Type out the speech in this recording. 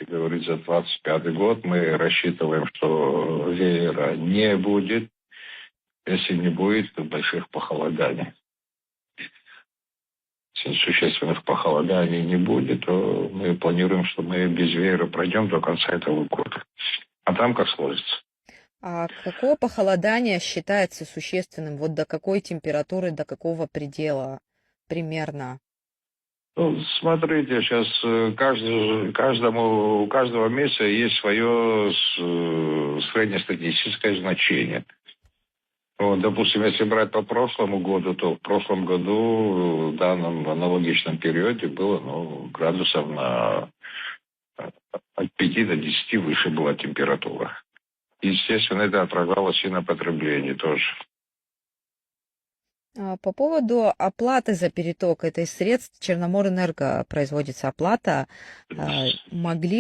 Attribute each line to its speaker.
Speaker 1: говорится, 25 год. Мы рассчитываем, что веера не будет, если не будет больших похолоданий. Если существенных похолоданий не будет, то мы планируем, что мы без веера пройдем до конца этого года. А там как сложится.
Speaker 2: А какое похолодание считается существенным? Вот до какой температуры, до какого предела примерно?
Speaker 1: Ну, смотрите, сейчас у каждого месяца есть свое среднестатистическое значение. Вот, допустим, если брать по прошлому году, то в прошлом году в данном аналогичном периоде было градусов от 5 до 10 выше была температура. Естественно, это отражалось и на потреблении тоже.
Speaker 2: По поводу оплаты за переток, это из средств Черноморэнерго производится оплата. Могли